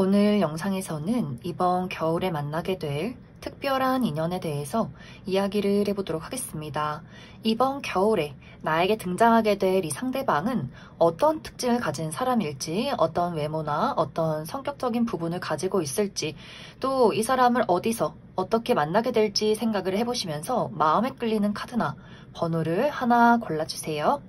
오늘 영상에서는 이번 겨울에 만나게 될 특별한 인연에 대해서 이야기를 해보도록 하겠습니다. 이번 겨울에 나에게 등장하게 될 이 상대방은 어떤 특징을 가진 사람일지, 어떤 외모나 어떤 성격적인 부분을 가지고 있을지, 또 이 사람을 어디서 어떻게 만나게 될지 생각을 해보시면서 마음에 끌리는 카드나 번호를 하나 골라주세요.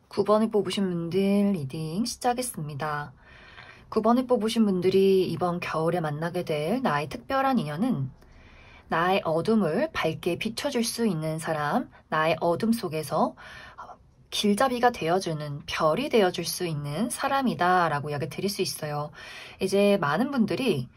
9번을 뽑으신 분들 리딩 시작하겠습니다. 9번을 뽑으신 분들이 이번 겨울에 만나게 될 나의 특별한 인연은 나의 어둠을 밝게 비춰줄 수 있는 사람, 나의 어둠 속에서 길잡이가 되어주는 별이 되어줄 수 있는 사람이다 라고 이야기 드릴 수 있어요. 이제 많은 분들이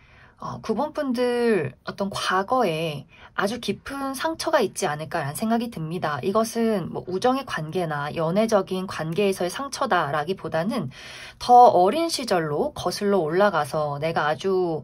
9번 분들 어떤 과거에 아주 깊은 상처가 있지 않을까라는 생각이 듭니다. 이것은 뭐 우정의 관계나 연애적인 관계에서의 상처다라기보다는 더 어린 시절로 거슬러 올라가서 내가 아주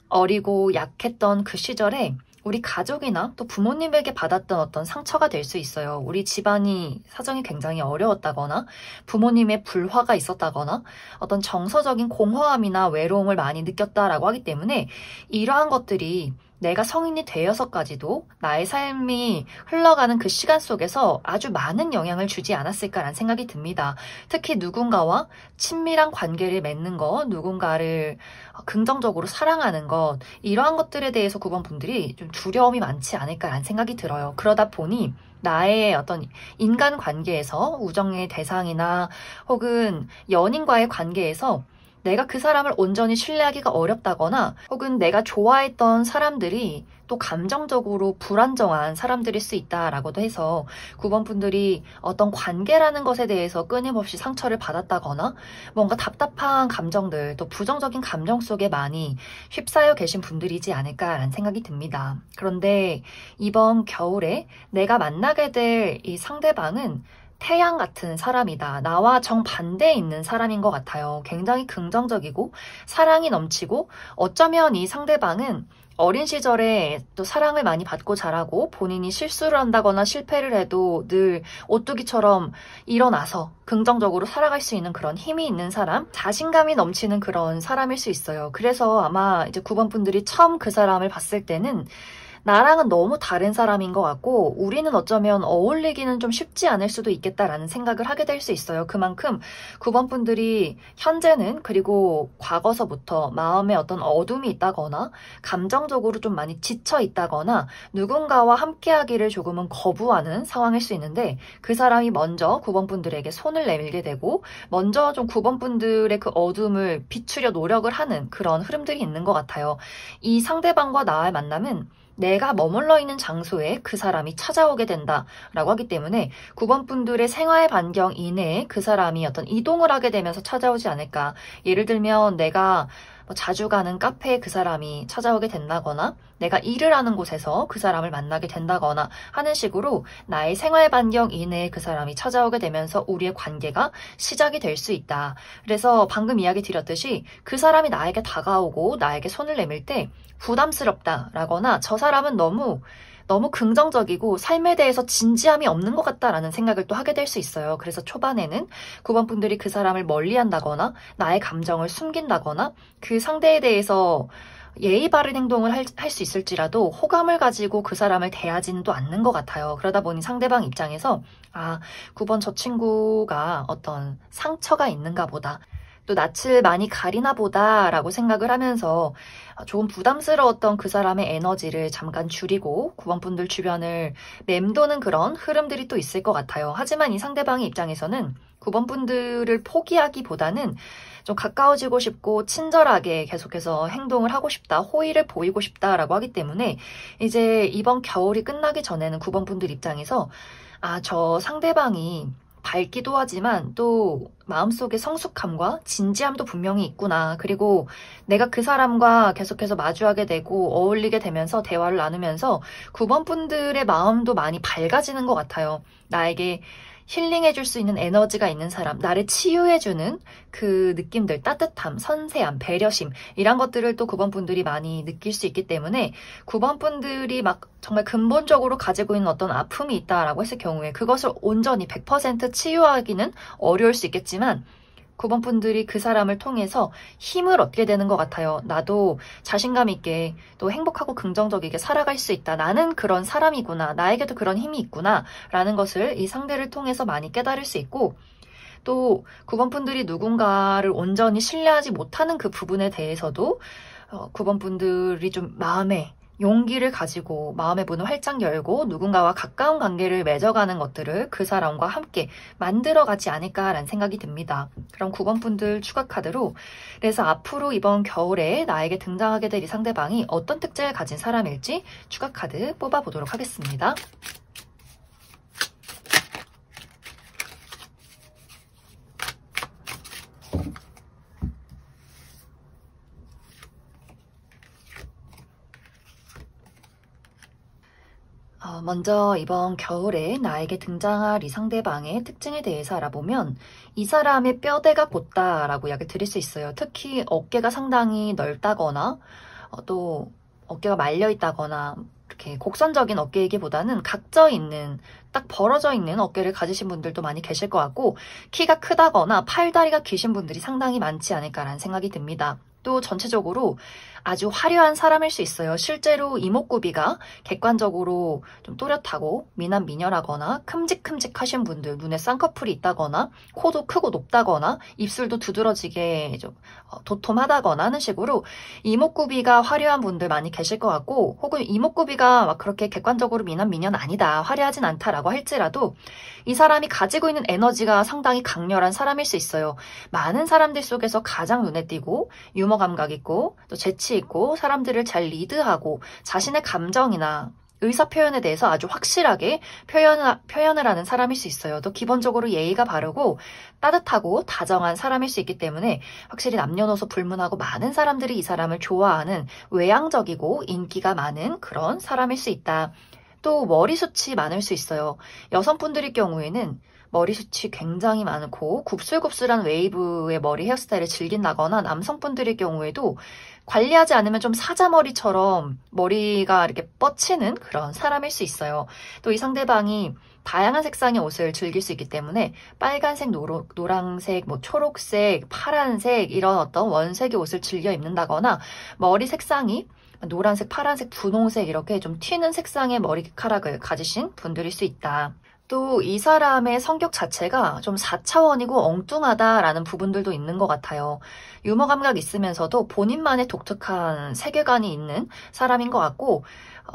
어리고 약했던 그 시절에 우리 가족이나 또 부모님에게 받았던 어떤 상처가 될 수 있어요. 우리 집안이 사정이 굉장히 어려웠다거나 부모님의 불화가 있었다거나 어떤 정서적인 공허함이나 외로움을 많이 느꼈다라고 하기 때문에 이러한 것들이 내가 성인이 되어서까지도 나의 삶이 흘러가는 그 시간 속에서 아주 많은 영향을 주지 않았을까라는 생각이 듭니다. 특히 누군가와 친밀한 관계를 맺는 것, 누군가를 긍정적으로 사랑하는 것, 이러한 것들에 대해서 9번 분들이 좀 두려움이 많지 않을까라는 생각이 들어요. 그러다 보니 나의 어떤 인간 관계에서 우정의 대상이나 혹은 연인과의 관계에서 내가 그 사람을 온전히 신뢰하기가 어렵다거나 혹은 내가 좋아했던 사람들이 또 감정적으로 불안정한 사람들일 수 있다라고도 해서 9번 분들이 어떤 관계라는 것에 대해서 끊임없이 상처를 받았다거나 뭔가 답답한 감정들 또 부정적인 감정 속에 많이 휩싸여 계신 분들이지 않을까라는 생각이 듭니다. 그런데 이번 겨울에 내가 만나게 될 이 상대방은 태양 같은 사람이다. 나와 정반대에 있는 사람인 것 같아요. 굉장히 긍정적이고 사랑이 넘치고 어쩌면 이 상대방은 어린 시절에 또 사랑을 많이 받고 자라고 본인이 실수를 한다거나 실패를 해도 늘 오뚜기처럼 일어나서 긍정적으로 살아갈 수 있는 그런 힘이 있는 사람, 자신감이 넘치는 그런 사람일 수 있어요. 그래서 아마 이제 9번 분들이 처음 그 사람을 봤을 때는 나랑은 너무 다른 사람인 것 같고 우리는 어쩌면 어울리기는 좀 쉽지 않을 수도 있겠다라는 생각을 하게 될 수 있어요. 그만큼 9번 분들이 현재는 그리고 과거서부터 마음에 어떤 어둠이 있다거나 감정적으로 좀 많이 지쳐 있다거나 누군가와 함께하기를 조금은 거부하는 상황일 수 있는데 그 사람이 먼저 9번 분들에게 손을 내밀게 되고 먼저 좀 9번 분들의 그 어둠을 비추려 노력을 하는 그런 흐름들이 있는 것 같아요. 이 상대방과 나의 만남은 내가 머물러 있는 장소에 그 사람이 찾아오게 된다라고 하기 때문에 9번 분들의 생활 반경 이내에 그 사람이 어떤 이동을 하게 되면서 찾아오지 않을까. 예를 들면 내가 자주 가는 카페에 그 사람이 찾아오게 된다거나 내가 일을 하는 곳에서 그 사람을 만나게 된다거나 하는 식으로 나의 생활 반경 이내에 그 사람이 찾아오게 되면서 우리의 관계가 시작이 될 수 있다. 그래서 방금 이야기 드렸듯이 그 사람이 나에게 다가오고 나에게 손을 내밀 때 부담스럽다라거나 저 사람은 너무 긍정적이고 삶에 대해서 진지함이 없는 것 같다라는 생각을 또 하게 될 수 있어요. 그래서 초반에는 9번 분들이 그 사람을 멀리한다거나 나의 감정을 숨긴다거나 그 상대에 대해서 예의 바른 행동을 할 수 있을지라도 호감을 가지고 그 사람을 대하지는 또 않는 것 같아요. 그러다 보니 상대방 입장에서 9번 저 친구가 어떤 상처가 있는가 보다. 또 낯을 많이 가리나 보다 라고 생각을 하면서 조금 부담스러웠던 그 사람의 에너지를 잠깐 줄이고 9번 분들 주변을 맴도는 그런 흐름들이 또 있을 것 같아요. 하지만 이 상대방의 입장에서는 9번 분들을 포기하기보다는 좀 가까워지고 싶고 친절하게 계속해서 행동을 하고 싶다, 호의를 보이고 싶다라고 하기 때문에 이제 이번 겨울이 끝나기 전에는 9번 분들 입장에서 저 상대방이 밝기도 하지만 또 마음속에 성숙함과 진지함도 분명히 있구나. 그리고 내가 그 사람과 계속해서 마주하게 되고 어울리게 되면서 대화를 나누면서 9번 분들의 마음도 많이 밝아지는 것 같아요. 나에게 힐링해줄 수 있는 에너지가 있는 사람, 나를 치유해주는 그 느낌들, 따뜻함, 선세함, 배려심 이런 것들을 또 9번 분들이 많이 느낄 수 있기 때문에 9번 분들이 막 정말 근본적으로 가지고 있는 어떤 아픔이 있다라고 했을 경우에 그것을 온전히 100% 치유하기는 어려울 수 있겠지만 9번 분들이 그 사람을 통해서 힘을 얻게 되는 것 같아요. 나도 자신감 있게 또 행복하고 긍정적이게 살아갈 수 있다. 나는 그런 사람이구나. 나에게도 그런 힘이 있구나. 라는 것을 이 상대를 통해서 많이 깨달을 수 있고 또 9번 분들이 누군가를 온전히 신뢰하지 못하는 그 부분에 대해서도 9번 분들이 좀 마음에 용기를 가지고 마음의 문을 활짝 열고 누군가와 가까운 관계를 맺어가는 것들을 그 사람과 함께 만들어가지 않을까라는 생각이 듭니다. 그럼 9번 분들 추가 카드로 그래서 앞으로 이번 겨울에 나에게 등장하게 될 이 상대방이 어떤 특징을 가진 사람일지 추가 카드 뽑아보도록 하겠습니다. 먼저 이번 겨울에 나에게 등장할 이 상대방의 특징에 대해서 알아보면 이 사람의 뼈대가 곧다라고 이야기 드릴 수 있어요. 특히 어깨가 상당히 넓다거나 또 어깨가 말려있다거나 이렇게 곡선적인 어깨이기보다는 각져 있는 딱 벌어져 있는 어깨를 가지신 분들도 많이 계실 것 같고 키가 크다거나 팔다리가 기신 분들이 상당히 많지 않을까라는 생각이 듭니다. 또 전체적으로 아주 화려한 사람일 수 있어요. 실제로 이목구비가 객관적으로 좀 또렷하고 미남 미녀라거나 큼직큼직하신 분들, 눈에 쌍꺼풀이 있다거나 코도 크고 높다거나 입술도 두드러지게 좀 도톰하다거나 하는 식으로 이목구비가 화려한 분들 많이 계실 것 같고 혹은 이목구비가 막 그렇게 객관적으로 미남 미녀는 아니다, 화려하진 않다라고 할지라도 이 사람이 가지고 있는 에너지가 상당히 강렬한 사람일 수 있어요. 많은 사람들 속에서 가장 눈에 띄고 유머 감각 있고 또 재치 있고 사람들을 잘 리드하고 자신의 감정이나 의사 표현에 대해서 아주 확실하게 표현을 하는 사람일 수 있어요. 또 기본적으로 예의가 바르고 따뜻하고 다정한 사람일 수 있기 때문에 확실히 남녀노소 불문하고 많은 사람들이 이 사람을 좋아하는 외향적이고 인기가 많은 그런 사람일 수 있다. 또 머리숱이 많을 수 있어요. 여성분들의 경우에는 머리숱이 굉장히 많고 곱슬곱슬한 웨이브의 머리 헤어스타일을 즐긴다거나 남성분들의 경우에도 관리하지 않으면 좀 사자머리처럼 머리가 이렇게 뻗치는 그런 사람일 수 있어요. 또 이 상대방이 다양한 색상의 옷을 즐길 수 있기 때문에 빨간색, 노란색, 초록색, 파란색 이런 어떤 원색의 옷을 즐겨 입는다거나 머리 색상이 노란색, 파란색, 분홍색 이렇게 좀 튀는 색상의 머리카락을 가지신 분들일 수 있다. 또 이 사람의 성격 자체가 좀 4차원이고 엉뚱하다라는 부분들도 있는 것 같아요. 유머 감각이 있으면서도 본인만의 독특한 세계관이 있는 사람인 것 같고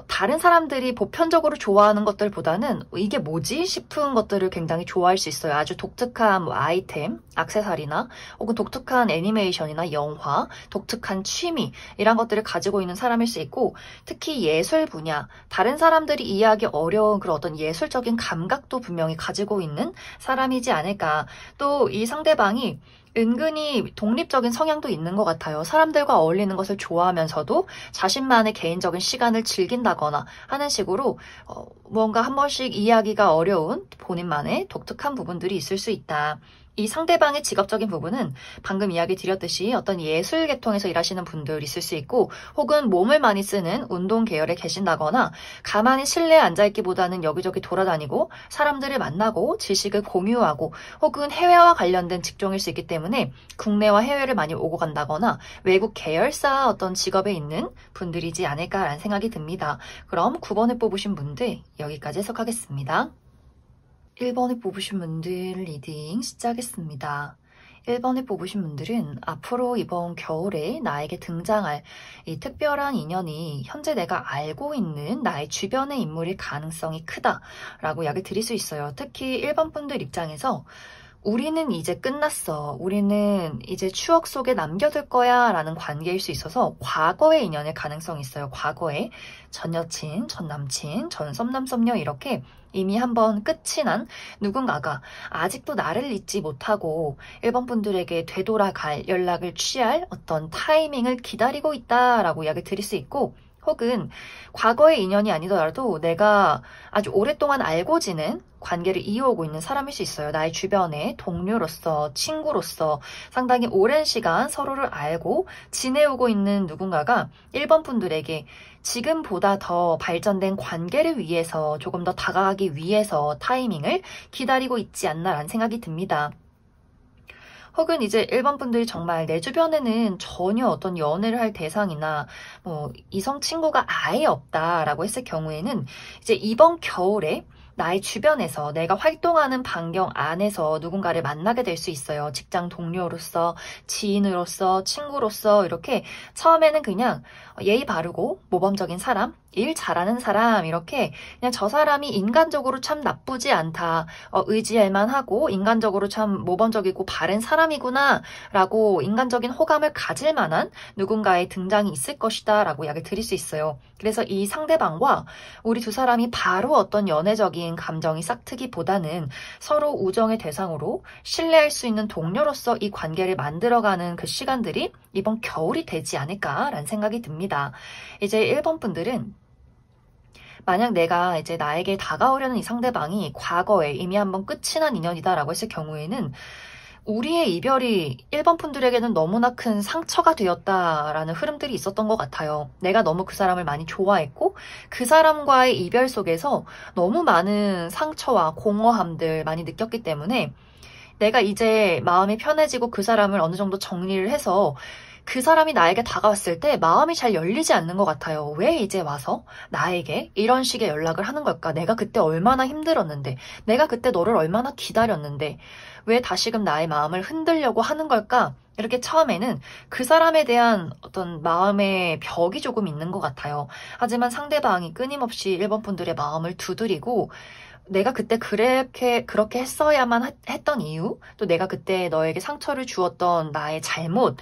다른 사람들이 보편적으로 좋아하는 것들보다는 이게 뭐지 싶은 것들을 굉장히 좋아할 수 있어요. 아주 독특한 아이템, 액세서리나 혹은 독특한 애니메이션이나 영화, 독특한 취미 이런 것들을 가지고 있는 사람일 수 있고 특히 예술 분야, 다른 사람들이 이해하기 어려운 그런 어떤 예술적인 감각도 분명히 가지고 있는 사람이지 않을까. 또 이 상대방이 은근히 독립적인 성향도 있는 것 같아요. 사람들과 어울리는 것을 좋아하면서도 자신만의 개인적인 시간을 즐긴다거나 하는 식으로 뭔가 한 번씩 이해하기가 어려운 본인만의 독특한 부분들이 있을 수 있다. 이 상대방의 직업적인 부분은 방금 이야기 드렸듯이 어떤 예술 계통에서 일하시는 분들 있을 수 있고, 혹은 몸을 많이 쓰는 운동 계열에 계신다거나 가만히 실내에 앉아있기보다는 여기저기 돌아다니고 사람들을 만나고 지식을 공유하고, 혹은 해외와 관련된 직종일 수 있기 때문에 국내와 해외를 많이 오고 간다거나 외국 계열사 어떤 직업에 있는 분들이지 않을까라는 생각이 듭니다. 그럼 9번을 뽑으신 분들 여기까지 해석하겠습니다. 1번을 뽑으신 분들 리딩 시작하겠습니다. 1번을 뽑으신 분들은 앞으로 이번 겨울에 나에게 등장할 이 특별한 인연이 현재 내가 알고 있는 나의 주변의 인물일 가능성이 크다라고 이야기 드릴 수 있어요. 특히 1번 분들 입장에서 우리는 이제 끝났어. 우리는 이제 추억 속에 남겨둘 거야 라는 관계일 수 있어서 과거의 인연일 가능성이 있어요. 과거에 전 여친, 전 남친, 전 썸남, 썸녀 이렇게 이미 한번 끝이 난 누군가가 아직도 나를 잊지 못하고 1번 분들에게 되돌아갈 연락을 취할 어떤 타이밍을 기다리고 있다라고 이야기 드릴 수 있고, 혹은 과거의 인연이 아니더라도 내가 아주 오랫동안 알고 지낸 관계를 이어오고 있는 사람일 수 있어요. 나의 주변의 동료로서, 친구로서 상당히 오랜 시간 서로를 알고 지내오고 있는 누군가가 1번 분들에게 지금보다 더 발전된 관계를 위해서, 조금 더 다가가기 위해서 타이밍을 기다리고 있지 않나라는 생각이 듭니다. 혹은 이제 1번 분들이 정말 내 주변에는 전혀 어떤 연애를 할 대상이나 이성 친구가 아예 없다라고 했을 경우에는 이제 이번 겨울에 나의 주변에서 내가 활동하는 반경 안에서 누군가를 만나게 될 수 있어요. 직장 동료로서, 지인으로서, 친구로서 이렇게 처음에는 그냥 예의 바르고 모범적인 사람, 일 잘하는 사람 이렇게 그냥 저 사람이 인간적으로 참 나쁘지 않다, 의지할 만하고 인간적으로 참 모범적이고 바른 사람이구나 라고 인간적인 호감을 가질 만한 누군가의 등장이 있을 것이다 라고 이야기 드릴 수 있어요. 그래서 이 상대방과 우리 두 사람이 바로 어떤 연애적인 감정이 싹트기보다는 서로 우정의 대상으로 신뢰할 수 있는 동료로서 이 관계를 만들어가는 그 시간들이 이번 겨울이 되지 않을까라는 생각이 듭니다. 이제 1번 분들은 만약 내가 이제 나에게 다가오려는 이 상대방이 과거에 이미 한번 끝이 난 인연이다라고 했을 경우에는 우리의 이별이 1번 분들에게는 너무나 큰 상처가 되었다라는 흐름들이 있었던 것 같아요. 내가 너무 그 사람을 많이 좋아했고 그 사람과의 이별 속에서 너무 많은 상처와 공허함들 많이 느꼈기 때문에 내가 이제 마음이 편해지고 그 사람을 어느 정도 정리를 해서 그 사람이 나에게 다가왔을 때 마음이 잘 열리지 않는 것 같아요. 왜 이제 와서 나에게 이런 식의 연락을 하는 걸까? 내가 그때 얼마나 힘들었는데, 내가 그때 너를 얼마나 기다렸는데, 왜 다시금 나의 마음을 흔들려고 하는 걸까? 이렇게 처음에는 그 사람에 대한 어떤 마음의 벽이 조금 있는 것 같아요. 하지만 상대방이 끊임없이 1번 분들의 마음을 두드리고 내가 그때 그렇게 했어야만 했던 이유, 또 내가 그때 너에게 상처를 주었던 나의 잘못,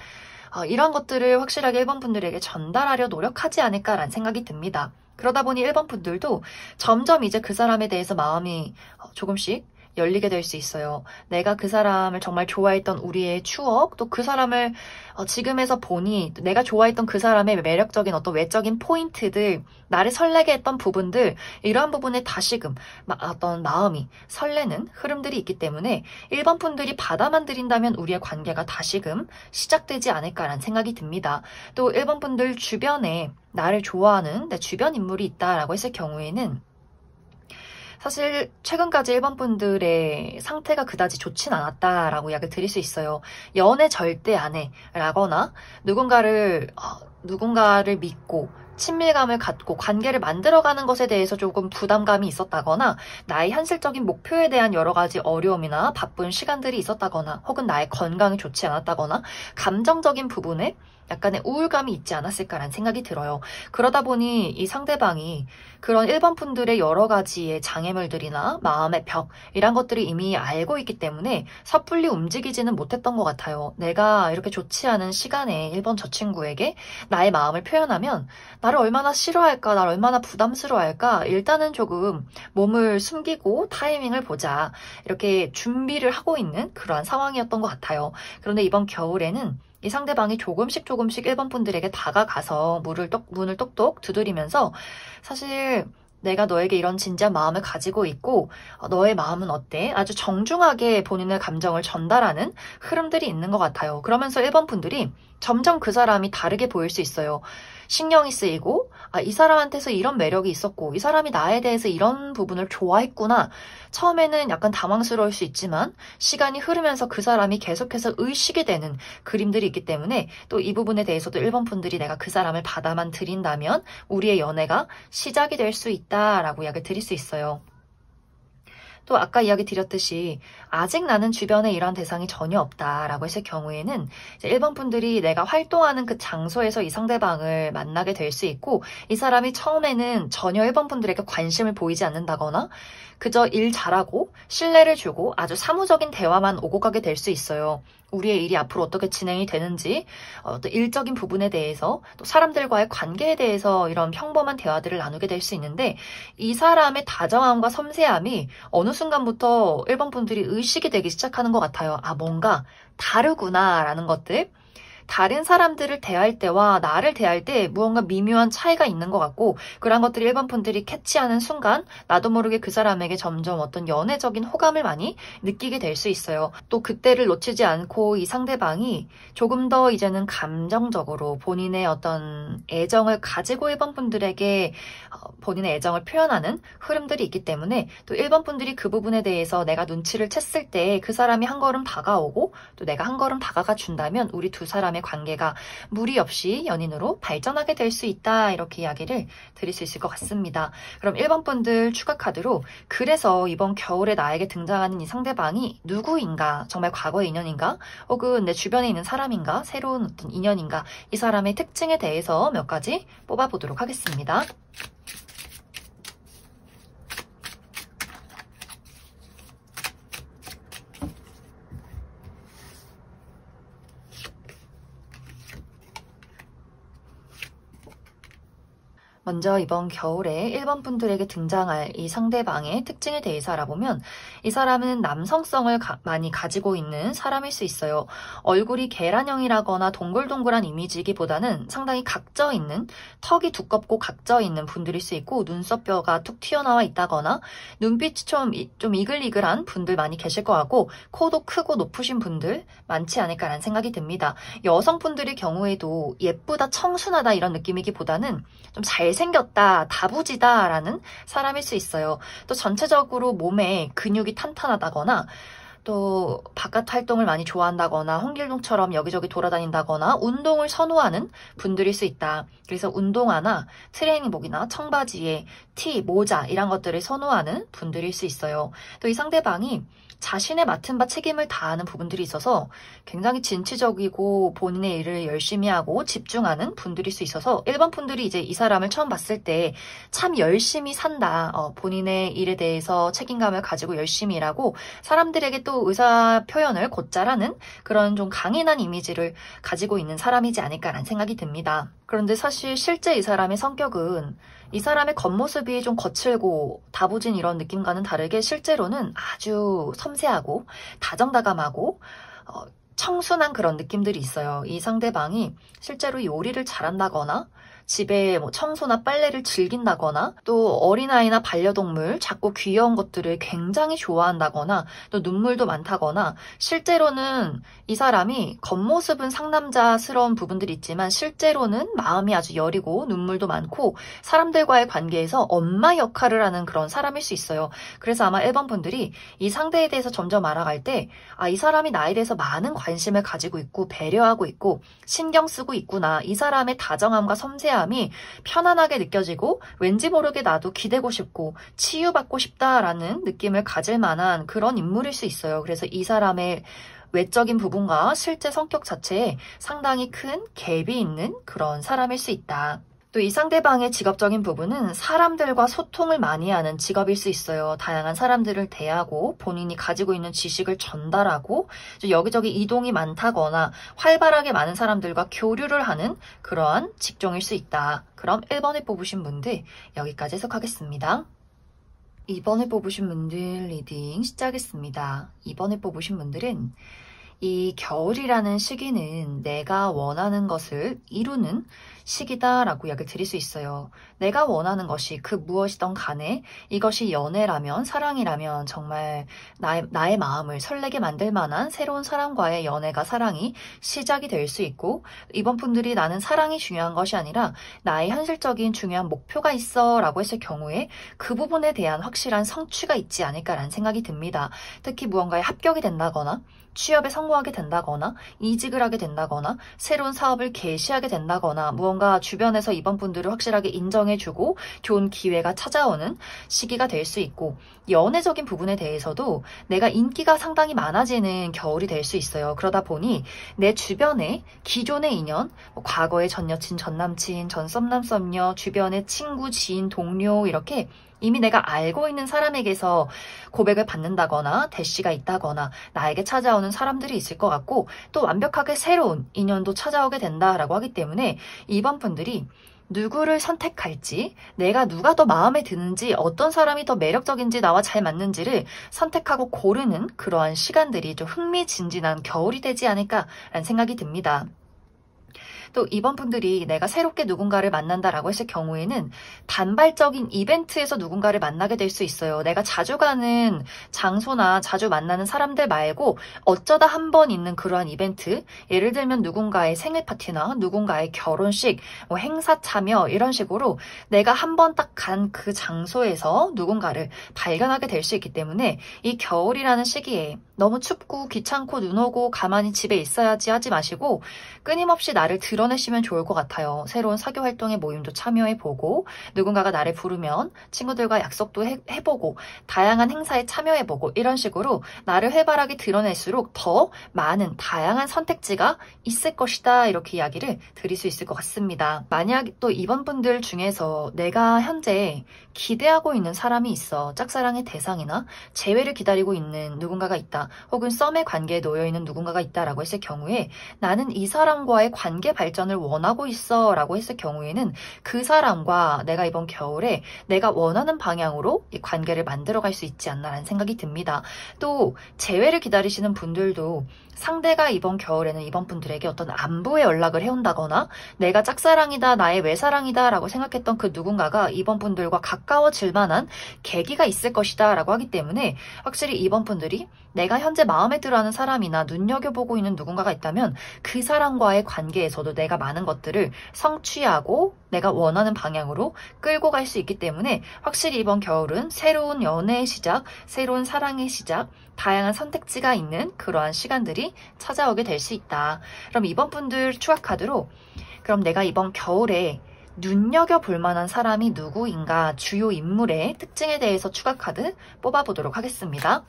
이런 것들을 확실하게 1번 분들에게 전달하려 노력하지 않을까라는 생각이 듭니다. 그러다 보니 1번 분들도 점점 이제 그 사람에 대해서 마음이 조금씩 열리게 될 수 있어요. 내가 그 사람을 정말 좋아했던 우리의 추억, 또 그 사람을 지금에서 보니 내가 좋아했던 그 사람의 매력적인 어떤 외적인 포인트들, 나를 설레게 했던 부분들, 이러한 부분에 다시금 어떤 마음이 설레는 흐름들이 있기 때문에 1번 분들이 받아만 들인다면 우리의 관계가 다시금 시작되지 않을까라는 생각이 듭니다. 또 1번 분들 주변에 나를 좋아하는 내 주변 인물이 있다라고 했을 경우에는 사실 최근까지 1번 분들의 상태가 그다지 좋진 않았다라고 이야기를 드릴 수 있어요. 연애 절대 안 해 라거나 누군가를 믿고 친밀감을 갖고 관계를 만들어가는 것에 대해서 조금 부담감이 있었다거나, 나의 현실적인 목표에 대한 여러 가지 어려움이나 바쁜 시간들이 있었다거나, 혹은 나의 건강이 좋지 않았다거나 감정적인 부분에 약간의 우울감이 있지 않았을까라는 생각이 들어요. 그러다 보니 이 상대방이 그런 1번 분들의 여러 가지의 장애물들이나 마음의 벽, 이런 것들을 이미 알고 있기 때문에 섣불리 움직이지는 못했던 것 같아요. 내가 이렇게 좋지 않은 시간에 1번 저 친구에게 나의 마음을 표현하면 나를 얼마나 싫어할까, 나를 얼마나 부담스러워할까, 일단은 조금 몸을 숨기고 타이밍을 보자, 이렇게 준비를 하고 있는 그러한 상황이었던 것 같아요. 그런데 이번 겨울에는 이 상대방이 조금씩 1번 분들에게 다가가서 문을 똑똑 두드리면서 사실 내가 너에게 이런 진지한 마음을 가지고 있고 너의 마음은 어때? 아주 정중하게 본인의 감정을 전달하는 흐름들이 있는 것 같아요. 그러면서 1번 분들이 점점 그 사람이 다르게 보일 수 있어요. 신경이 쓰이고 이 사람한테서 이런 매력이 있었고 이 사람이 나에 대해서 이런 부분을 좋아했구나. 처음에는 약간 당황스러울 수 있지만 시간이 흐르면서 그 사람이 계속해서 의식이 되는 그림들이 있기 때문에 또 이 부분에 대해서도 1번 분들이 내가 그 사람을 받아만 들인다면 우리의 연애가 시작이 될 수 있다라고 이야기 드릴 수 있어요. 또 아까 이야기 드렸듯이 아직 나는 주변에 이런 대상이 전혀 없다라고 했을 경우에는 이제 1번 분들이 내가 활동하는 그 장소에서 이 상대방을 만나게 될 수 있고 이 사람이 처음에는 전혀 1번 분들에게 관심을 보이지 않는다거나 그저 일 잘하고 신뢰를 주고 아주 사무적인 대화만 오고 가게 될 수 있어요. 우리의 일이 앞으로 어떻게 진행이 되는지 또 일적인 부분에 대해서 또 사람들과의 관계에 대해서 이런 평범한 대화들을 나누게 될 수 있는데 이 사람의 다정함과 섬세함이 어느 순간부터 1번 분들이 의식이 되기 시작하는 것 같아요. 뭔가 다르구나라는 것들. 다른 사람들을 대할 때와 나를 대할 때 무언가 미묘한 차이가 있는 것 같고 그런 것들을 1번 분들이 캐치하는 순간 나도 모르게 그 사람에게 점점 어떤 연애적인 호감을 많이 느끼게 될 수 있어요. 또 그때를 놓치지 않고 이 상대방이 조금 더 이제는 감정적으로 본인의 어떤 애정을 가지고 1번 분들에게 본인의 애정을 표현하는 흐름들이 있기 때문에 또 1번 분들이 그 부분에 대해서 내가 눈치를 챘을 때 그 사람이 한 걸음 다가오고 또 내가 한 걸음 다가가 준다면 우리 두 사람의 관계가 무리 없이 연인으로 발전하게 될 수 있다 이렇게 이야기를 드릴 수 있을 것 같습니다. 그럼 1번 분들 추가 카드로 그래서 이번 겨울에 나에게 등장하는 이 상대방이 누구인가? 정말 과거의 인연인가? 혹은 내 주변에 있는 사람인가? 새로운 어떤 인연인가? 이 사람의 특징에 대해서 몇 가지 뽑아보도록 하겠습니다. 먼저 이번 겨울에 1번 분들에게 등장할 이 상대방의 특징에 대해서 알아보면 이 사람은 남성성을 많이 가지고 있는 사람일 수 있어요. 얼굴이 계란형이라거나 동글동글한 이미지이기보다는 상당히 각져 있는 턱이 두껍고 각져 있는 분들일 수 있고 눈썹뼈가 툭 튀어나와 있다거나 눈빛이 좀 이글이글한 분들 많이 계실 것 같고 코도 크고 높으신 분들 많지 않을까라는 생각이 듭니다. 여성분들의 경우에도 예쁘다, 청순하다 이런 느낌이기보다는 좀 잘생겼다, 다부지다라는 사람일 수 있어요. 또 전체적으로 몸에 근육이 탄탄하다거나 또 바깥 활동을 많이 좋아한다거나 홍길동처럼 여기저기 돌아다닌다거나 운동을 선호하는 분들일 수 있다. 그래서 운동화나 트레이닝복이나 청바지에 티, 모자 이런 것들을 선호하는 분들일 수 있어요. 또 이 상대방이 자신의 맡은 바 책임을 다하는 부분들이 있어서 굉장히 진취적이고 본인의 일을 열심히 하고 집중하는 분들일 수 있어서 1번 분들이 이제 이 사람을 처음 봤을 때 참 열심히 산다. 본인의 일에 대해서 책임감을 가지고 열심히 일하고 사람들에게 또 의사 표현을 곧잘 하는 그런 좀 강인한 이미지를 가지고 있는 사람이지 않을까라는 생각이 듭니다. 그런데 사실 실제 이 사람의 성격은 이 사람의 겉모습이 좀 거칠고 다부진 이런 느낌과는 다르게 실제로는 아주 섬세하고 다정다감하고 청순한 그런 느낌들이 있어요. 이 상대방이 실제로 요리를 잘한다거나 집에 청소나 빨래를 즐긴다거나 또 어린아이나 반려동물, 작고 귀여운 것들을 굉장히 좋아한다거나 또 눈물도 많다거나 실제로는 이 사람이 겉모습은 상남자스러운 부분들이 있지만 실제로는 마음이 아주 여리고 눈물도 많고 사람들과의 관계에서 엄마 역할을 하는 그런 사람일 수 있어요. 그래서 아마 1번 분들이 이 상대에 대해서 점점 알아갈 때 이 사람이 나에 대해서 많은 관심을 가지고 있고 배려하고 있고 신경 쓰고 있구나. 이 사람의 다정함과 섬세함이 편안하게 느껴지고 왠지 모르게 나도 기대고 싶고 치유받고 싶다라는 느낌을 가질 만한 그런 인물일 수 있어요. 그래서 이 사람의 외적인 부분과 실제 성격 자체에 상당히 큰 갭이 있는 그런 사람일 수 있다. 또 이 상대방의 직업적인 부분은 사람들과 소통을 많이 하는 직업일 수 있어요. 다양한 사람들을 대하고 본인이 가지고 있는 지식을 전달하고 여기저기 이동이 많다거나 활발하게 많은 사람들과 교류를 하는 그러한 직종일 수 있다. 그럼 1번을 뽑으신 분들 여기까지 해석하겠습니다. 2번을 뽑으신 분들 리딩 시작하겠습니다. 2번을 뽑으신 분들은 이 겨울이라는 시기는 내가 원하는 것을 이루는 시기다라고 이야기를 드릴 수 있어요. 내가 원하는 것이 그 무엇이든 간에 이것이 연애라면 사랑이라면 정말 나의 마음을 설레게 만들 만한 새로운 사람과의 연애가 사랑이 시작이 될 수 있고, 이번 분들이 나는 사랑이 중요한 것이 아니라 나의 현실적인 중요한 목표가 있어 라고 했을 경우에 그 부분에 대한 확실한 성취가 있지 않을까라는 생각이 듭니다. 특히 무언가에 합격이 된다거나 취업에 성공하게 된다거나 이직을 하게 된다거나 새로운 사업을 개시하게 된다거나 무언가 주변에서 이번 분들을 확실하게 인정해주고 좋은 기회가 찾아오는 시기가 될 수 있고, 연애적인 부분에 대해서도 내가 인기가 상당히 많아지는 겨울이 될 수 있어요. 그러다 보니 내 주변에 기존의 인연, 과거의 전 여친, 전 남친, 전 썸남 썸녀, 주변의 친구, 지인, 동료 이렇게 이미 내가 알고 있는 사람에게서 고백을 받는다거나 대시가 있다거나 나에게 찾아오는 사람들이 있을 것 같고, 또 완벽하게 새로운 인연도 찾아오게 된다라고 하기 때문에 이번 분들이 누구를 선택할지, 내가 누가 더 마음에 드는지, 어떤 사람이 더 매력적인지 나와 잘 맞는지를 선택하고 고르는 그러한 시간들이 좀 흥미진진한 겨울이 되지 않을까라는 생각이 듭니다. 또 이번 분들이 내가 새롭게 누군가를 만난다라고 했을 경우에는 단발적인 이벤트에서 누군가를 만나게 될 수 있어요. 내가 자주 가는 장소나 자주 만나는 사람들 말고 어쩌다 한 번 있는 그러한 이벤트, 예를 들면 누군가의 생일 파티나 누군가의 결혼식, 행사 참여 이런 식으로 내가 한 번 딱 간 그 장소에서 누군가를 발견하게 될 수 있기 때문에 이 겨울이라는 시기에 너무 춥고 귀찮고 눈 오고 가만히 집에 있어야지 하지 마시고 끊임없이 나를 드러내시면 좋을 것 같아요. 새로운 사교 활동에 모임도 참여해보고, 누군가가 나를 부르면 친구들과 약속도 해보고, 다양한 행사에 참여해보고, 이런 식으로 나를 활발하게 드러낼수록 더 많은 다양한 선택지가 있을 것이다, 이렇게 이야기를 드릴 수 있을 것 같습니다. 만약 또 이번 분들 중에서 내가 현재 기대하고 있는 사람이 있어, 짝사랑의 대상이나 재회를 기다리고 있는 누군가가 있다, 혹은 썸의 관계에 놓여있는 누군가가 있다라고 했을 경우에 나는 이 사람과의 관계 발전을 원하고 있어 라고 했을 경우에는 그 사람과 내가 이번 겨울에 내가 원하는 방향으로 이 관계를 만들어갈 수 있지 않나라는 생각이 듭니다. 또 재회를 기다리시는 분들도 상대가 이번 겨울에는 이번 분들에게 어떤 안부의 연락을 해온다거나 내가 짝사랑이다, 나의 외사랑이다 라고 생각했던 그 누군가가 이번 분들과 가까워질 만한 계기가 있을 것이다 라고 하기 때문에, 확실히 이번 분들이 내가 현재 마음에 들어하는 사람이나 눈여겨보고 있는 누군가가 있다면 그 사람과의 관계에서도 내가 많은 것들을 성취하고 내가 원하는 방향으로 끌고 갈 수 있기 때문에, 확실히 이번 겨울은 새로운 연애의 시작, 새로운 사랑의 시작, 다양한 선택지가 있는 그러한 시간들이 찾아오게 될 수 있다. 그럼 이번 분들 추가 카드로, 그럼 내가 이번 겨울에 눈여겨볼 만한 사람이 누구인가, 주요 인물의 특징에 대해서 추가 카드 뽑아보도록 하겠습니다.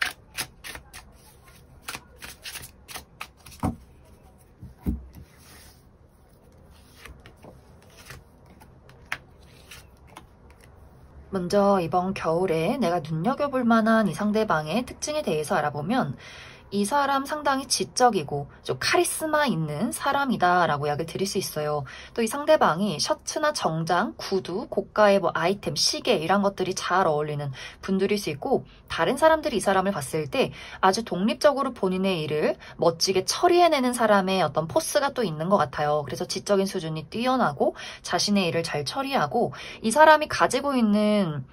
먼저 이번 겨울에 내가 눈여겨볼 만한 이 상대방의 특징에 대해서 알아보면, 이 사람 상당히 지적이고 좀 카리스마 있는 사람이다 라고 이야기를 드릴 수 있어요. 또 이 상대방이 셔츠나 정장, 구두, 고가의 아이템, 시계 이런 것들이 잘 어울리는 분들일 수 있고, 다른 사람들이 이 사람을 봤을 때 아주 독립적으로 본인의 일을 멋지게 처리해내는 사람의 어떤 포스가 또 있는 것 같아요. 그래서 지적인 수준이 뛰어나고 자신의 일을 잘 처리하고, 이 사람이 가지고 있는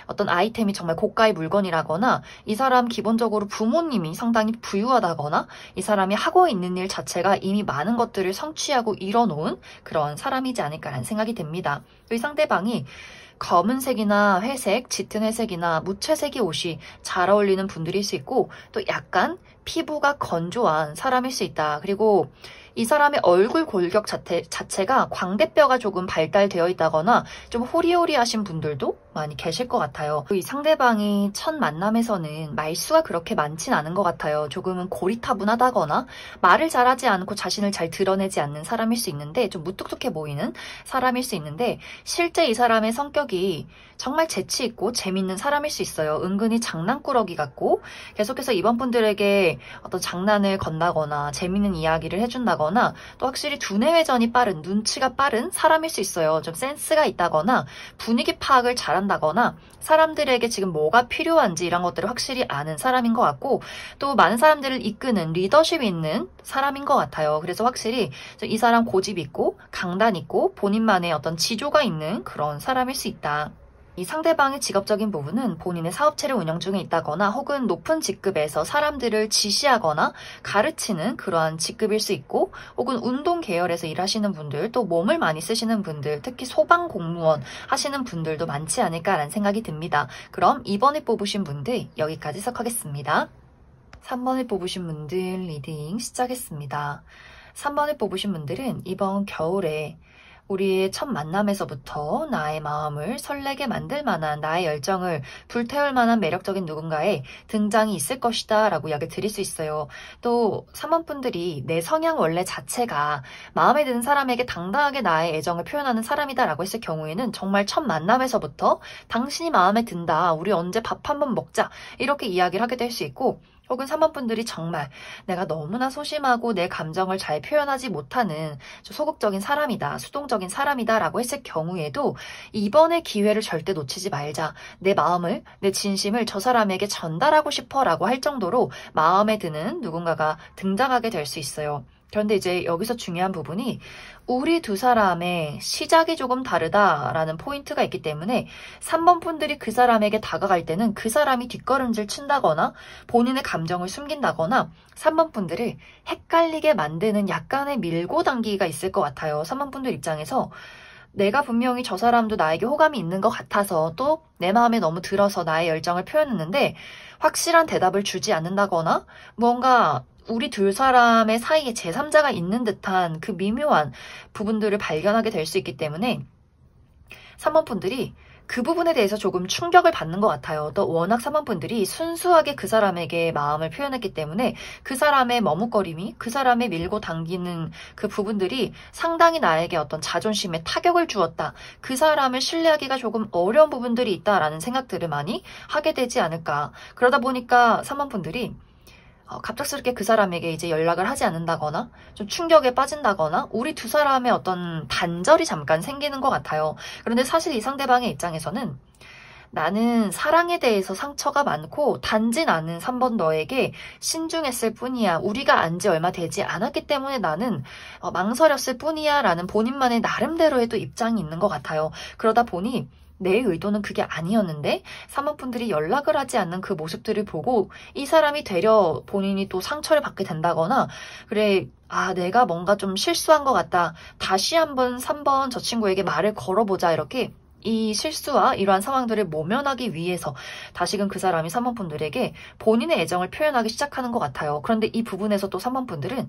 어떤 아이템이 정말 고가의 물건이라거나, 이 사람 기본적으로 부모님이 상당히 부유하다거나, 이 사람이 하고 있는 일 자체가 이미 많은 것들을 성취하고 이뤄놓은 그런 사람이지 않을까라는 생각이 듭니다. 이 상대방이 검은색이나 회색, 짙은 회색이나 무채색의 옷이 잘 어울리는 분들일 수 있고, 또 약간 피부가 건조한 사람일 수 있다. 그리고 이 사람의 얼굴 골격 자체가 광대뼈가 조금 발달되어 있다거나 좀 호리호리하신 분들도 많이 계실 것 같아요. 이 상대방이 첫 만남에서는 말수가 그렇게 많진 않은 것 같아요. 조금은 고리타분하다거나 말을 잘하지 않고 자신을 잘 드러내지 않는 사람일 수 있는데, 좀 무뚝뚝해 보이는 사람일 수 있는데, 실제 이 사람의 성격이 정말 재치 있고 재밌는 사람일 수 있어요. 은근히 장난꾸러기 같고, 계속해서 이번 분들에게 분들에게 어떤 장난을 건다거나 재밌는 이야기를 해준다거나 또 확실히 두뇌 회전이 빠른, 눈치가 빠른 사람일 수 있어요. 좀 센스가 있다거나 분위기 파악을 잘한다거나 사람들에게 지금 뭐가 필요한지 이런 것들을 확실히 아는 사람인 것 같고 또 많은 사람들을 이끄는 리더십이 있는 사람인 것 같아요. 그래서 확실히 이 사람 고집 있고 강단 있고 본인만의 어떤 지조가 있는 그런 사람일 수 있다. 이 상대방의 직업적인 부분은 본인의 사업체를 운영 중에 있다거나 혹은 높은 직급에서 사람들을 지시하거나 가르치는 그러한 직급일 수 있고 혹은 운동 계열에서 일하시는 분들 또 몸을 많이 쓰시는 분들 특히 소방 공무원 하시는 분들도 많지 않을까라는 생각이 듭니다. 그럼 2번에 뽑으신 분들 여기까지 해석하겠습니다. 3번을 뽑으신 분들 리딩 시작했습니다. 3번을 뽑으신 분들은 이번 겨울에 우리의 첫 만남에서부터 나의 마음을 설레게 만들 만한 나의 열정을 불태울 만한 매력적인 누군가의 등장이 있을 것이다 라고 이야기를 드릴 수 있어요. 또 3번 분들이 내 성향 원래 자체가 마음에 드는 사람에게 당당하게 나의 애정을 표현하는 사람이다 라고 했을 경우에는 정말 첫 만남에서부터 당신이 마음에 든다. 우리 언제 밥 한번 먹자. 이렇게 이야기를 하게 될 수 있고 혹은 3번 분들이 정말 내가 너무나 소심하고 내 감정을 잘 표현하지 못하는 소극적인 사람이다, 수동적인 사람이다 라고 했을 경우에도 이번의 기회를 절대 놓치지 말자. 내 마음을, 내 진심을 저 사람에게 전달하고 싶어 라고 할 정도로 마음에 드는 누군가가 등장하게 될 수 있어요. 그런데 이제 여기서 중요한 부분이 우리 두 사람의 시작이 조금 다르다라는 포인트가 있기 때문에 3번 분들이 그 사람에게 다가갈 때는 그 사람이 뒷걸음질 친다거나 본인의 감정을 숨긴다거나 3번 분들을 헷갈리게 만드는 약간의 밀고 당기기가 있을 것 같아요. 3번 분들 입장에서 내가 분명히 저 사람도 나에게 호감이 있는 것 같아서 또 내 마음에 너무 들어서 나의 열정을 표현했는데 확실한 대답을 주지 않는다거나 뭔가 우리 둘 사람의 사이에 제3자가 있는 듯한 그 미묘한 부분들을 발견하게 될 수 있기 때문에 3번 분들이 그 부분에 대해서 조금 충격을 받는 것 같아요. 또 워낙 3번 분들이 순수하게 그 사람에게 마음을 표현했기 때문에 그 사람의 머뭇거림이 그 사람의 밀고 당기는 그 부분들이 상당히 나에게 어떤 자존심에 타격을 주었다. 그 사람을 신뢰하기가 조금 어려운 부분들이 있다라는 생각들을 많이 하게 되지 않을까. 그러다 보니까 3번 분들이 갑작스럽게 그 사람에게 이제 연락을 하지 않는다거나 좀 충격에 빠진다거나 우리 두 사람의 어떤 단절이 잠깐 생기는 것 같아요. 그런데 사실 이 상대방의 입장에서는 나는 사랑에 대해서 상처가 많고 단지 나는 3번 너에게 신중했을 뿐이야. 우리가 안 지 얼마 되지 않았기 때문에 나는 망설였을 뿐이야 라는 본인만의 나름대로의 또 입장이 있는 것 같아요. 그러다 보니 내 의도는 그게 아니었는데 3번 분들이 연락을 하지 않는 그 모습들을 보고 이 사람이 되려 본인이 또 상처를 받게 된다거나 그래 내가 뭔가 좀 실수한 것 같다. 다시 한번 3번 저 친구에게 말을 걸어보자 이렇게 이 실수와 이러한 상황들을 모면하기 위해서 다시금 그 사람이 3번 분들에게 본인의 애정을 표현하기 시작하는 것 같아요. 그런데 이 부분에서 또 3번 분들은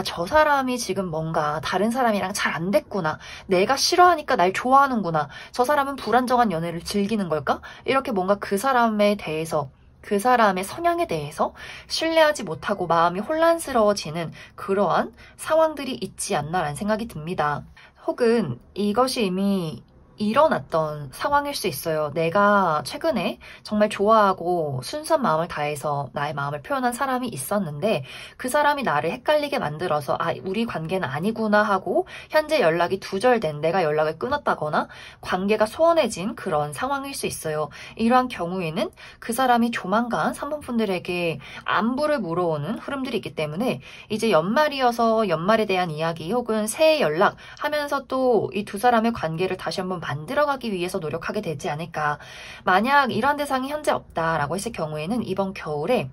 저 사람이 지금 뭔가 다른 사람이랑 잘 안 됐구나. 내가 싫어하니까 날 좋아하는구나. 저 사람은 불안정한 연애를 즐기는 걸까? 이렇게 뭔가 그 사람에 대해서 그 사람의 성향에 대해서 신뢰하지 못하고 마음이 혼란스러워지는 그러한 상황들이 있지 않나라는 생각이 듭니다. 혹은 이것이 이미 일어났던 상황일 수 있어요. 내가 최근에 정말 좋아하고 순수한 마음을 다해서 나의 마음을 표현한 사람이 있었는데 그 사람이 나를 헷갈리게 만들어서 우리 관계는 아니구나 하고 현재 연락이 두절된 내가 연락을 끊었다거나 관계가 소원해진 그런 상황일 수 있어요. 이러한 경우에는 그 사람이 조만간 3번 분들에게 안부를 물어오는 흐름들이 있기 때문에 이제 연말이어서 연말에 대한 이야기 혹은 새해 연락 하면서 또 이 두 사람의 관계를 다시 한번 만들어가기 위해서 노력하게 되지 않을까. 만약 이런 대상이 현재 없다라고 했을 경우에는 이번 겨울에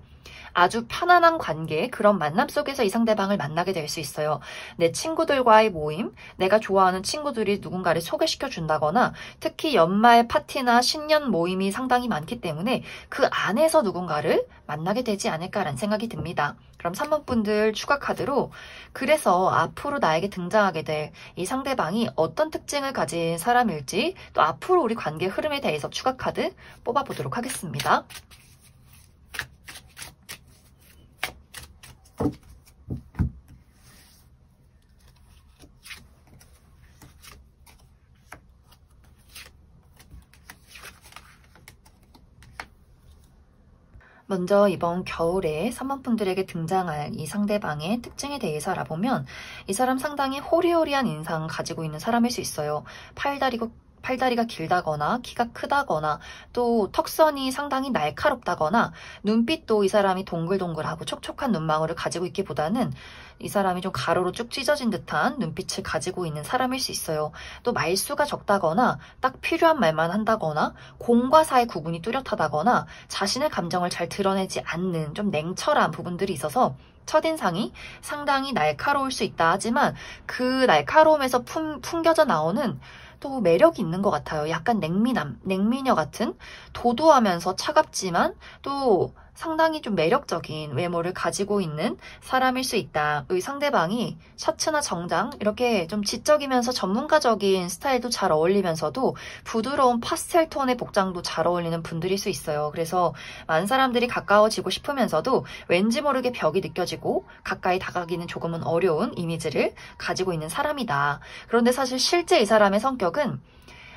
아주 편안한 관계, 그런 만남 속에서 이 상대방을 만나게 될 수 있어요. 내 친구들과의 모임, 내가 좋아하는 친구들이 누군가를 소개시켜 준다거나 특히 연말 파티나 신년 모임이 상당히 많기 때문에 그 안에서 누군가를 만나게 되지 않을까라는 생각이 듭니다. 그럼 3번 분들 추가 카드로 그래서 앞으로 나에게 등장하게 될 이 상대방이 어떤 특징을 가진 사람일지 또 앞으로 우리 관계 흐름에 대해서 추가 카드 뽑아보도록 하겠습니다. 먼저 이번 겨울에 3번 분들에게 등장할 이 상대방의 특징에 대해서 알아보면 이 사람 상당히 호리호리한 인상 가지고 있는 사람일 수 있어요. 팔다리가 길다거나 키가 크다거나 또 턱선이 상당히 날카롭다거나 눈빛도 이 사람이 동글동글하고 촉촉한 눈망울을 가지고 있기보다는 이 사람이 좀 가로로 쭉 찢어진 듯한 눈빛을 가지고 있는 사람일 수 있어요. 또 말수가 적다거나 딱 필요한 말만 한다거나 공과 사의 구분이 뚜렷하다거나 자신의 감정을 잘 드러내지 않는 좀 냉철한 부분들이 있어서 첫인상이 상당히 날카로울 수 있다 하지만 그 날카로움에서 풍겨져 나오는 또 매력이 있는 것 같아요. 약간 냉미녀 같은 도도하면서 차갑지만 또 상당히 좀 매력적인 외모를 가지고 있는 사람일 수 있다. 이 상대방이 셔츠나 정장 이렇게 좀 지적이면서 전문가적인 스타일도 잘 어울리면서도 부드러운 파스텔 톤의 복장도 잘 어울리는 분들일 수 있어요. 그래서 많은 사람들이 가까워지고 싶으면서도 왠지 모르게 벽이 느껴지고 가까이 다가가기는 조금은 어려운 이미지를 가지고 있는 사람이다. 그런데 사실 실제 이 사람의 성격은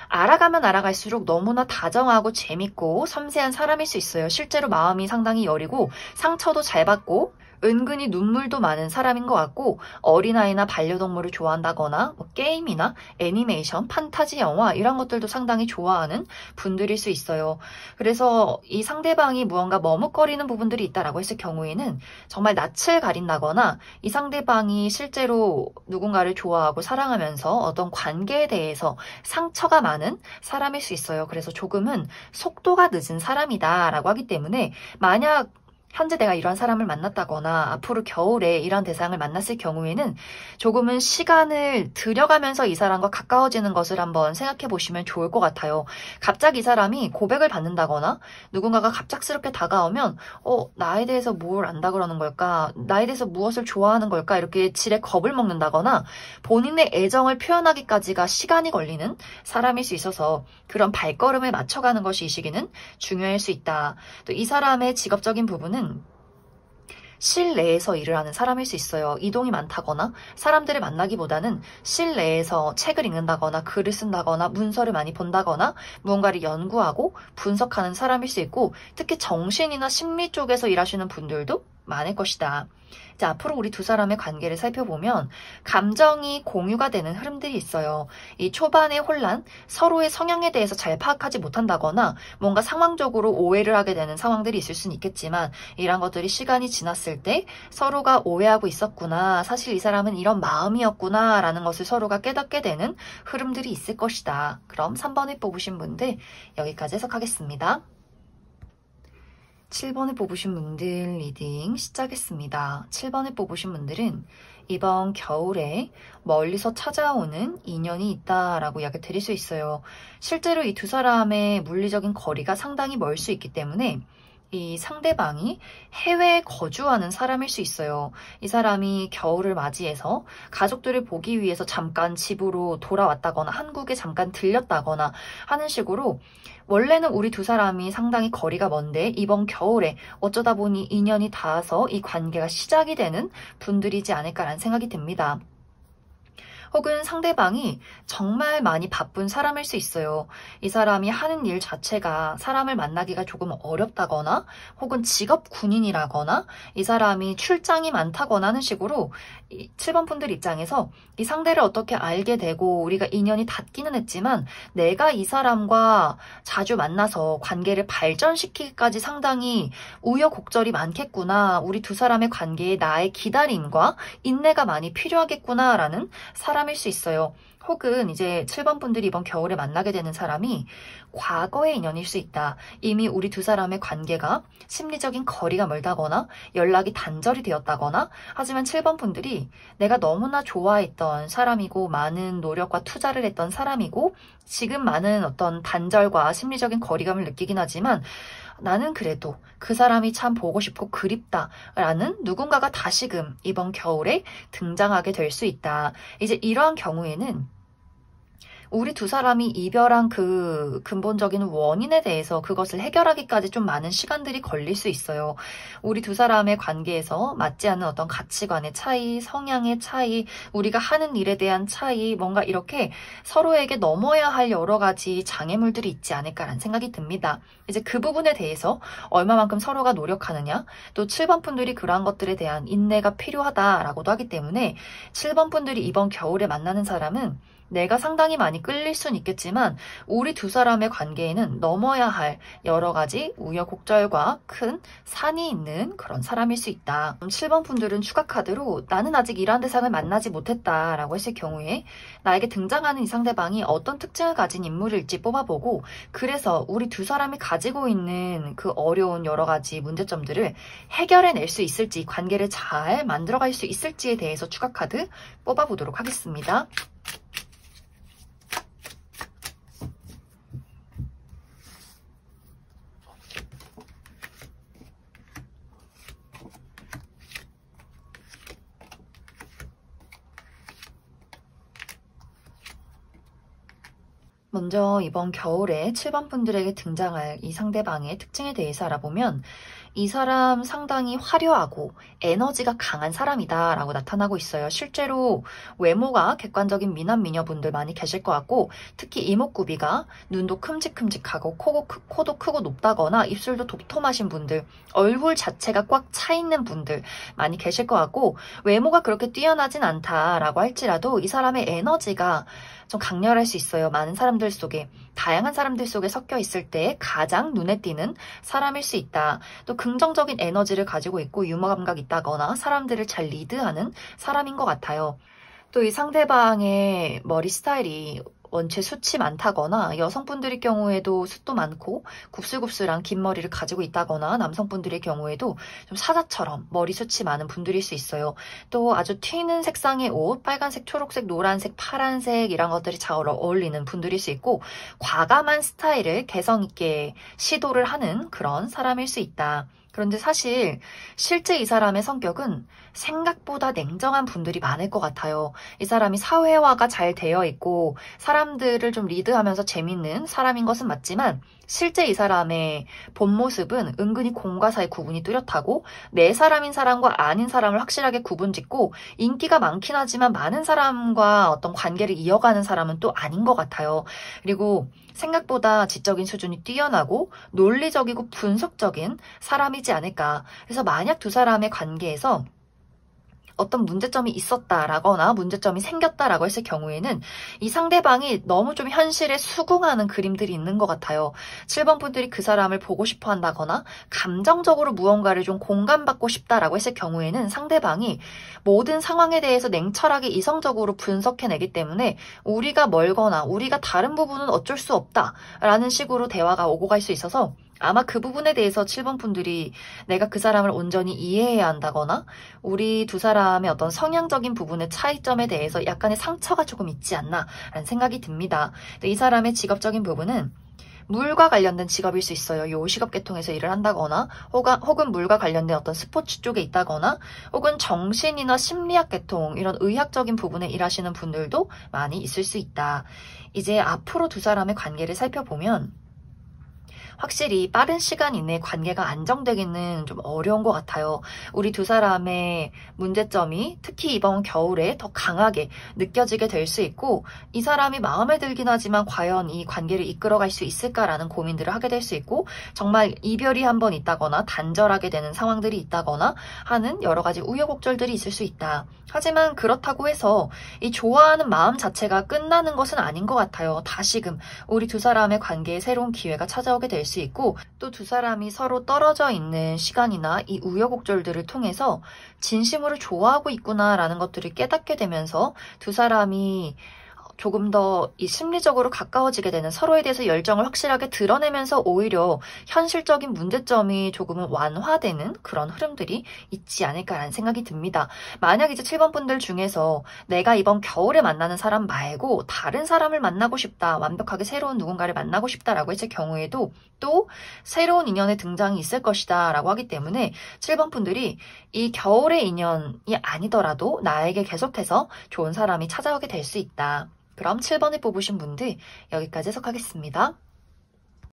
알아가면 알아갈수록 너무나 다정하고 재밌고 섬세한 사람일 수 있어요. 실제로 마음이 상당히 여리고 상처도 잘 받고 은근히 눈물도 많은 사람인 것 같고 어린아이나 반려동물을 좋아한다거나 뭐 게임이나 애니메이션, 판타지 영화 이런 것들도 상당히 좋아하는 분들일 수 있어요. 그래서 이 상대방이 무언가 머뭇거리는 부분들이 있다라고 했을 경우에는 정말 낯을 가린다거나 이 상대방이 실제로 누군가를 좋아하고 사랑하면서 어떤 관계에 대해서 상처가 많은 사람일 수 있어요. 그래서 조금은 속도가 늦은 사람이다라고 하기 때문에 만약 현재 내가 이런 사람을 만났다거나 앞으로 겨울에 이런 대상을 만났을 경우에는 조금은 시간을 들여가면서 이 사람과 가까워지는 것을 한번 생각해 보시면 좋을 것 같아요. 갑자기 이 사람이 고백을 받는다거나 누군가가 갑작스럽게 다가오면 나에 대해서 뭘 안다 그러는 걸까? 나에 대해서 무엇을 좋아하는 걸까? 이렇게 지레 겁을 먹는다거나 본인의 애정을 표현하기까지가 시간이 걸리는 사람일 수 있어서 그런 발걸음을 맞춰가는 것이 이 시기는 중요할 수 있다. 또 이 사람의 직업적인 부분은 실내에서 일을 하는 사람일 수 있어요. 이동이 많다거나 사람들을 만나기보다는 실내에서 책을 읽는다거나 글을 쓴다거나 문서를 많이 본다거나 무언가를 연구하고 분석하는 사람일 수 있고 특히 정신이나 심리 쪽에서 일하시는 분들도 많을 것이다. 이제 앞으로 우리 두 사람의 관계를 살펴보면 감정이 공유가 되는 흐름들이 있어요. 이 초반의 혼란, 서로의 성향에 대해서 잘 파악하지 못한다거나 뭔가 상황적으로 오해를 하게 되는 상황들이 있을 수는 있겠지만 이런 것들이 시간이 지났을 때 서로가 오해하고 있었구나, 사실 이 사람은 이런 마음이었구나 라는 것을 서로가 깨닫게 되는 흐름들이 있을 것이다. 그럼 3번을 뽑으신 분들 여기까지 해석하겠습니다. 7번을 뽑으신 분들 리딩 시작했습니다. 7번을 뽑으신 분들은 이번 겨울에 멀리서 찾아오는 인연이 있다라고 이야기 드릴 수 있어요. 실제로 이 두 사람의 물리적인 거리가 상당히 멀 수 있기 때문에 이 상대방이 해외에 거주하는 사람일 수 있어요. 이 사람이 겨울을 맞이해서 가족들을 보기 위해서 잠깐 집으로 돌아왔다거나 한국에 잠깐 들렸다거나 하는 식으로 원래는 우리 두 사람이 상당히 거리가 먼데 이번 겨울에 어쩌다 보니 인연이 닿아서 이 관계가 시작이 되는 분들이지 않을까라는 생각이 듭니다. 혹은 상대방이 정말 많이 바쁜 사람일 수 있어요. 이 사람이 하는 일 자체가 사람을 만나기가 조금 어렵다거나 혹은 직업 군인이라거나 이 사람이 출장이 많다거나 하는 식으로 7번 분들 입장에서 이 상대를 어떻게 알게 되고 우리가 인연이 닿기는 했지만 내가 이 사람과 자주 만나서 관계를 발전시키기까지 상당히 우여곡절이 많겠구나. 우리 두 사람의 관계에 나의 기다림과 인내가 많이 필요하겠구나라는 사람일 수 있어요. 혹은 이제 7번 분들이 이번 겨울에 만나게 되는 사람이 과거의 인연일 수 있다. 이미 우리 두 사람의 관계가 심리적인 거리가 멀다거나 연락이 단절이 되었다거나 하지만 7번 분들이 내가 너무나 좋아했던 사람이고 많은 노력과 투자를 했던 사람이고 지금 많은 어떤 단절과 심리적인 거리감을 느끼긴 하지만 나는 그래도 그 사람이 참 보고 싶고 그립다라는 누군가가 다시금 이번 겨울에 등장하게 될 수 있다. 이제 이러한 경우에는 우리 두 사람이 이별한 그 근본적인 원인에 대해서 그것을 해결하기까지 좀 많은 시간들이 걸릴 수 있어요. 우리 두 사람의 관계에서 맞지 않는 어떤 가치관의 차이, 성향의 차이, 우리가 하는 일에 대한 차이, 뭔가 이렇게 서로에게 넘어야 할 여러 가지 장애물들이 있지 않을까라는 생각이 듭니다. 이제 그 부분에 대해서 얼마만큼 서로가 노력하느냐, 또 7번 분들이 그러한 것들에 대한 인내가 필요하다라고도 하기 때문에 7번 분들이 이번 겨울에 만나는 사람은 내가 상당히 많이 끌릴 순 있겠지만 우리 두 사람의 관계에는 넘어야 할 여러 가지 우여곡절과 큰 산이 있는 그런 사람일 수 있다. 7번 분들은 추가 카드로 나는 아직 이러한 대상을 만나지 못했다라고 했을 경우에 나에게 등장하는 이 상대방이 어떤 특징을 가진 인물일지 뽑아보고 그래서 우리 두 사람이 가지고 있는 그 어려운 여러 가지 문제점들을 해결해낼 수 있을지, 관계를 잘 만들어갈 수 있을지에 대해서 추가 카드 뽑아보도록 하겠습니다. 먼저 이번 겨울에 7번 분들에게 등장할 이 상대방의 특징에 대해서 알아보면 이 사람 상당히 화려하고 에너지가 강한 사람이다 라고 나타나고 있어요. 실제로 외모가 객관적인 미남 미녀분들 많이 계실 것 같고 특히 이목구비가 눈도 큼직큼직하고 코도 크고 높다거나 입술도 도톰하신 분들, 얼굴 자체가 꽉 차 있는 분들 많이 계실 것 같고 외모가 그렇게 뛰어나진 않다라고 할지라도 이 사람의 에너지가 좀 강렬할 수 있어요. 많은 사람들 속에, 다양한 사람들 속에 섞여 있을 때 가장 눈에 띄는 사람일 수 있다. 또 긍정적인 에너지를 가지고 있고 유머 감각이 있다거나 사람들을 잘 리드하는 사람인 것 같아요. 또 이 상대방의 머리 스타일이 원체 숱이 많다거나 여성분들의 경우에도 숱도 많고 곱슬곱슬한 긴 머리를 가지고 있다거나 남성분들의 경우에도 좀 사자처럼 머리숱이 많은 분들일 수 있어요. 또 아주 튀는 색상의 옷, 빨간색, 초록색, 노란색, 파란색 이런 것들이 잘 어울리는 분들일 수 있고 과감한 스타일을 개성 있게 시도를 하는 그런 사람일 수 있다. 그런데 사실 실제 이 사람의 성격은 생각보다 냉정한 분들이 많을 것 같아요. 이 사람이 사회화가 잘 되어 있고 사람들을 좀 리드하면서 재밌는 사람인 것은 맞지만 실제 이 사람의 본 모습은 은근히 공과 사의 구분이 뚜렷하고 내 사람인 사람과 아닌 사람을 확실하게 구분짓고 인기가 많긴 하지만 많은 사람과 어떤 관계를 이어가는 사람은 또 아닌 것 같아요. 그리고 생각보다 지적인 수준이 뛰어나고 논리적이고 분석적인 사람이지 않을까. 그래서 만약 두 사람의 관계에서 어떤 문제점이 있었다라거나 문제점이 생겼다라고 했을 경우에는 이 상대방이 너무 좀 현실에 수긍하는 그림들이 있는 것 같아요. 7번 분들이 그 사람을 보고 싶어 한다거나 감정적으로 무언가를 좀 공감받고 싶다라고 했을 경우에는 상대방이 모든 상황에 대해서 냉철하게 이성적으로 분석해내기 때문에 우리가 멀거나 우리가 다른 부분은 어쩔 수 없다라는 식으로 대화가 오고 갈 수 있어서 아마 그 부분에 대해서 7번 분들이 내가 그 사람을 온전히 이해해야 한다거나 우리 두 사람의 어떤 성향적인 부분의 차이점에 대해서 약간의 상처가 조금 있지 않나 라는 생각이 듭니다. 이 사람의 직업적인 부분은 물과 관련된 직업일 수 있어요. 요식업 계통에서 일을 한다거나 혹은 물과 관련된 어떤 스포츠 쪽에 있다거나 혹은 정신이나 심리학 계통 이런 의학적인 부분에 일하시는 분들도 많이 있을 수 있다. 이제 앞으로 두 사람의 관계를 살펴보면 확실히 빠른 시간 이내에 관계가 안정되기는 좀 어려운 것 같아요. 우리 두 사람의 문제점이 특히 이번 겨울에 더 강하게 느껴지게 될 수 있고 이 사람이 마음에 들긴 하지만 과연 이 관계를 이끌어갈 수 있을까라는 고민들을 하게 될 수 있고 정말 이별이 한 번 있다거나 단절하게 되는 상황들이 있다거나 하는 여러 가지 우여곡절들이 있을 수 있다. 하지만 그렇다고 해서 이 좋아하는 마음 자체가 끝나는 것은 아닌 것 같아요. 다시금 우리 두 사람의 관계에 새로운 기회가 찾아오게 될 수 있고 또 두 사람이 서로 떨어져 있는 시간이나 이 우여곡절들을 통해서 진심으로 좋아하고 있구나라는 것들을 깨닫게 되면서 두 사람이 조금 더 이 심리적으로 가까워지게 되는 서로에 대해서 열정을 확실하게 드러내면서 오히려 현실적인 문제점이 조금은 완화되는 그런 흐름들이 있지 않을까라는 생각이 듭니다. 만약 이제 7번 분들 중에서 내가 이번 겨울에 만나는 사람 말고 다른 사람을 만나고 싶다, 완벽하게 새로운 누군가를 만나고 싶다라고 했을 경우에도 또 새로운 인연의 등장이 있을 것이다 라고 하기 때문에 7번 분들이 이 겨울의 인연이 아니더라도 나에게 계속해서 좋은 사람이 찾아오게 될 수 있다. 그럼 7번을 뽑으신 분들 여기까지 해석하겠습니다.